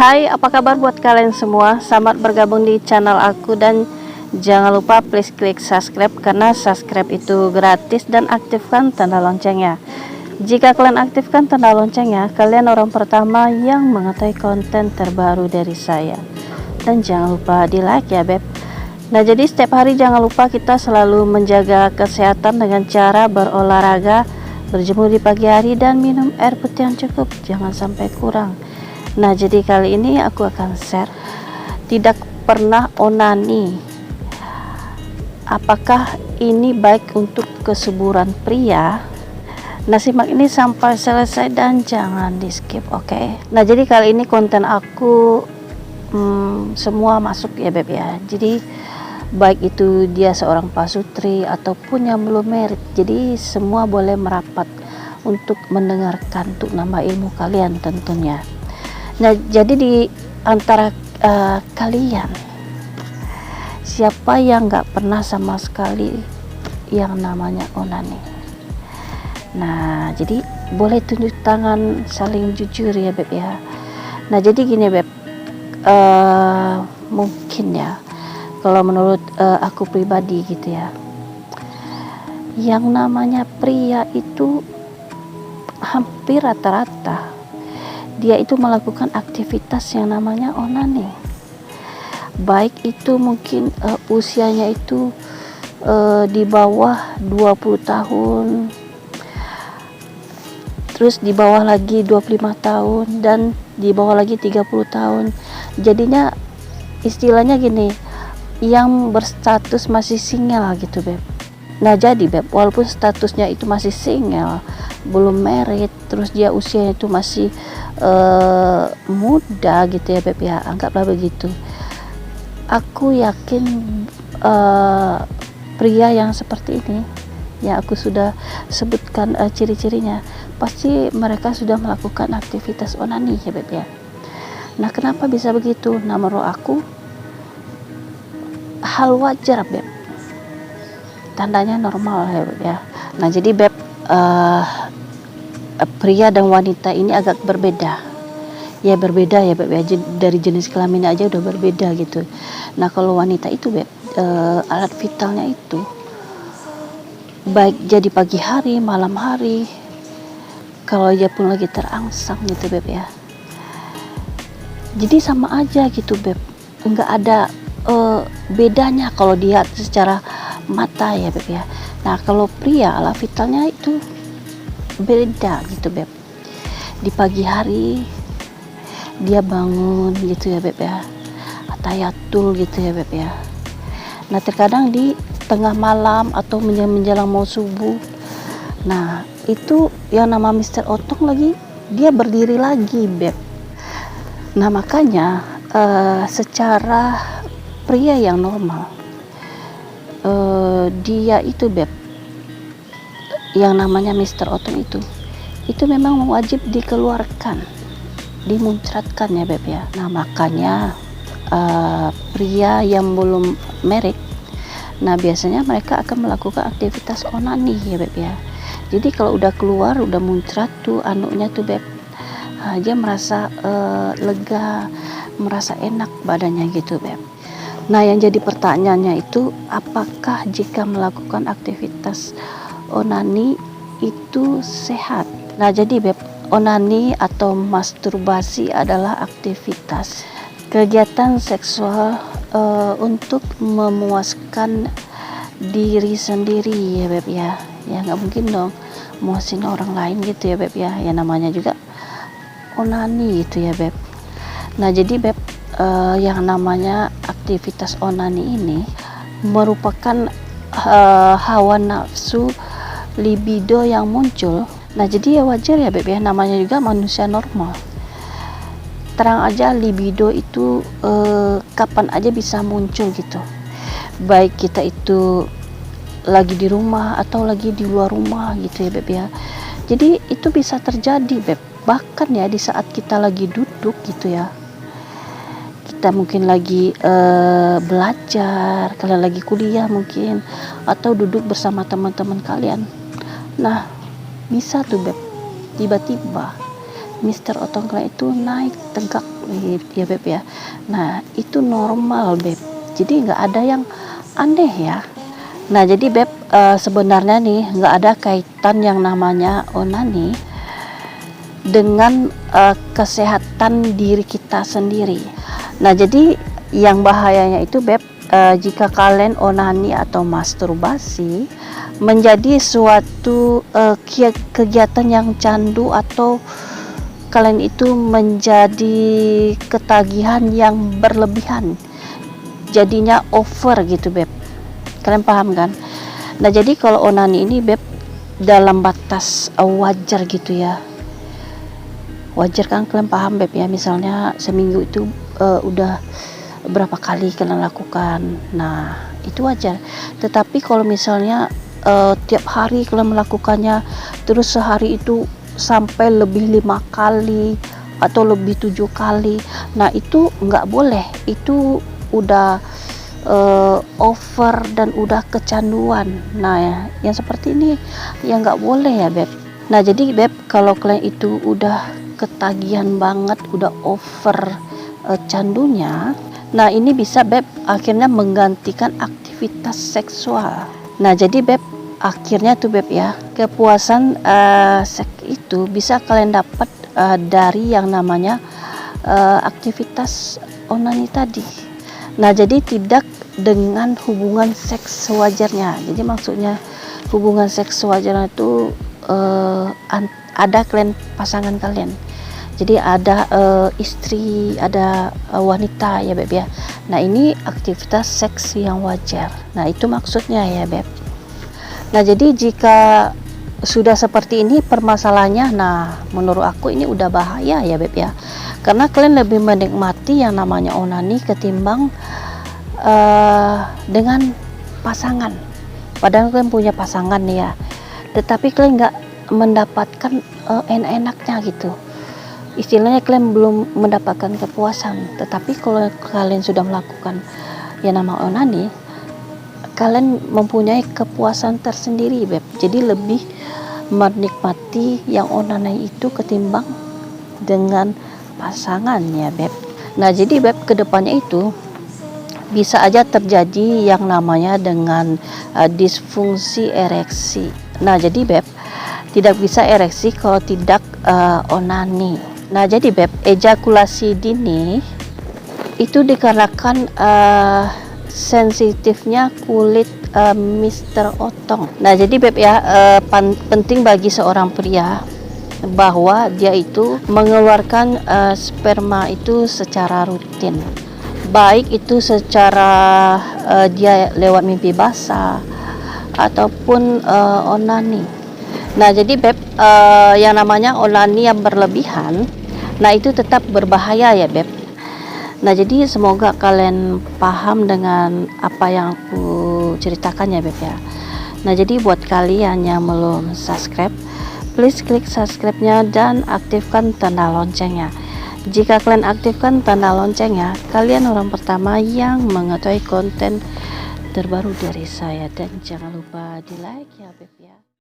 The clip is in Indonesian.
Hai, apa kabar buat kalian semua? Selamat bergabung di channel aku dan jangan lupa please klik subscribe karena subscribe itu gratis dan aktifkan tanda loncengnya. Jika kalian aktifkan tanda loncengnya, kalian orang pertama yang mengetahui konten terbaru dari saya. Dan jangan lupa di like ya beb. Nah jadi setiap hari jangan lupa kita selalu menjaga kesehatan dengan cara berolahraga, berjemur di pagi hari dan minum air putih yang cukup, jangan sampai kurang. Nah jadi kali ini aku akan share tidak pernah onani. Apakah ini baik untuk kesuburan pria? Nah simak ini sampai selesai dan jangan di skip, oke? Nah jadi kali ini konten aku semua masuk ya beb ya. Jadi baik itu dia seorang pasutri ataupun yang belum merit, jadi semua boleh merapat untuk mendengarkan untuk nambah ilmu kalian tentunya. Nah jadi di antara kalian siapa yang nggak pernah sama sekali yang namanya onani? Nah jadi boleh tunjuk tangan saling jujur ya beb ya. Nah jadi gini beb, mungkin ya kalau menurut aku pribadi gitu ya, yang namanya pria itu hampir rata-rata dia itu melakukan aktivitas yang namanya onani. Baik itu mungkin usianya itu di bawah 20 tahun, terus di bawah lagi 25 tahun, dan di bawah lagi 30 tahun. Jadinya istilahnya gini, yang berstatus masih single gitu beb. Nah jadi beb, walaupun statusnya itu masih single, belum merit, terus dia usianya itu masih muda gitu ya beb ya, anggaplah begitu. Aku yakin pria yang seperti ini yang aku sudah sebutkan ciri-cirinya, pasti mereka sudah melakukan aktivitas onani ya beb ya. Nah kenapa bisa begitu? Nah menurut aku hal wajar beb, tandanya normal ya beb ya. Nah jadi beb, pria dan wanita ini agak berbeda ya, berbeda ya beb ya, dari jenis kelamin aja udah berbeda gitu. Nah kalau wanita itu beb, alat vitalnya itu baik jadi pagi hari, malam hari, kalau dia pun lagi terangsang gitu beb ya, jadi sama aja gitu beb, enggak ada bedanya kalau dilihat secara mata ya beb ya. Nah kalau pria alat vitalnya itu beda gitu beb. Di pagi hari dia bangun gitu ya beb ya, tayatul gitu ya beb ya. Nah terkadang di tengah malam atau menjelang mau subuh, nah itu yang nama Mr. Otong lagi dia berdiri lagi beb. Nah makanya secara pria yang normal, dia itu beb, yang namanya Mr. Otong itu memang wajib dikeluarkan, dimuncratkan ya beb ya. Nah makanya pria yang belum merit, nah biasanya mereka akan melakukan aktivitas onani ya beb ya. Jadi kalau udah keluar, udah muncrat tuh anunya tuh beb, dia merasa lega, merasa enak badannya gitu beb. Nah yang jadi pertanyaannya itu, apakah jika melakukan aktivitas onani itu sehat? Nah jadi beb, onani atau masturbasi adalah aktivitas kegiatan seksual untuk memuaskan diri sendiri ya beb ya. Ya nggak mungkin dong muasin orang lain gitu ya beb ya, ya namanya juga onani gitu ya beb. Nah jadi beb, yang namanya aktivitas onani ini merupakan hawa nafsu libido yang muncul. Nah jadi ya wajar ya beb ya, namanya juga manusia normal. Terang aja libido itu kapan aja bisa muncul gitu, baik kita itu lagi di rumah atau lagi di luar rumah gitu ya beb ya. Jadi itu bisa terjadi beb, bahkan ya di saat kita lagi duduk gitu ya, kita mungkin lagi belajar, kalian lagi kuliah mungkin, atau duduk bersama teman-teman kalian. Nah bisa tuh beb, tiba-tiba Mister Otong kalian itu naik tegak ya Beb ya. Nah itu normal Beb, jadi nggak ada yang aneh ya. Nah jadi Beb, sebenarnya nih nggak ada kaitan yang namanya onani dengan kesehatan diri kita sendiri. Nah jadi yang bahayanya itu Beb, jika kalian onani atau masturbasi menjadi suatu kegiatan yang candu, atau kalian itu menjadi ketagihan yang berlebihan, jadinya over gitu Beb. Kalian paham kan? Nah jadi kalau onani ini Beb dalam batas wajar gitu ya. Wajar kan, kalian paham Beb ya, misalnya seminggu itu udah berapa kali kalian lakukan, nah itu wajar. Tetapi kalau misalnya tiap hari kalian melakukannya, terus sehari itu sampai lebih 5 kali atau lebih 7 kali, nah itu nggak boleh, itu udah over dan udah kecanduan. Nah ya, yang seperti ini yang nggak boleh ya Beb. Nah jadi Beb, kalau kalian itu udah ketagihan banget, udah over candunya, nah ini bisa Beb akhirnya menggantikan aktivitas seksual. Nah jadi Beb, akhirnya tuh Beb ya, kepuasan seks itu bisa kalian dapat dari yang namanya aktivitas onani tadi. Nah jadi tidak dengan hubungan seks wajarnya. Jadi maksudnya hubungan seks wajarnya itu ada kalian, pasangan kalian, jadi ada istri, ada wanita ya Beb ya. Nah ini aktivitas seks yang wajar. Nah itu maksudnya ya Beb. Nah jadi jika sudah seperti ini permasalahannya, nah menurut aku ini udah bahaya ya Beb ya, karena kalian lebih menikmati yang namanya onani ketimbang dengan pasangan. Padahal kalian punya pasangan nih ya, tetapi kalian nggak mendapatkan enak-enaknya gitu, istilahnya kalian belum mendapatkan kepuasan. Tetapi kalau kalian sudah melakukan yang nama onani, kalian mempunyai kepuasan tersendiri Beb. Jadi lebih menikmati yang onani itu ketimbang dengan pasangannya Beb. Nah jadi Beb, kedepannya itu bisa aja terjadi yang namanya dengan disfungsi ereksi. Nah jadi Beb, tidak bisa ereksi kalau tidak onani. Nah jadi Beb, ejakulasi dini itu dikarenakan sensitifnya kulit Mister Otong. Nah jadi Beb ya, penting bagi seorang pria bahwa dia itu mengeluarkan sperma itu secara rutin, baik itu secara dia lewat mimpi basah ataupun onani. Nah jadi Beb, yang namanya onani yang berlebihan, nah itu tetap berbahaya ya Beb. Nah jadi semoga kalian paham dengan apa yang aku ceritakan ya Beb ya. Nah jadi buat kalian yang belum subscribe, please klik subscribe-nya dan aktifkan tanda loncengnya. Jika kalian aktifkan tanda loncengnya, kalian orang pertama yang mengetahui konten terbaru dari saya. Dan jangan lupa di like ya Beb ya.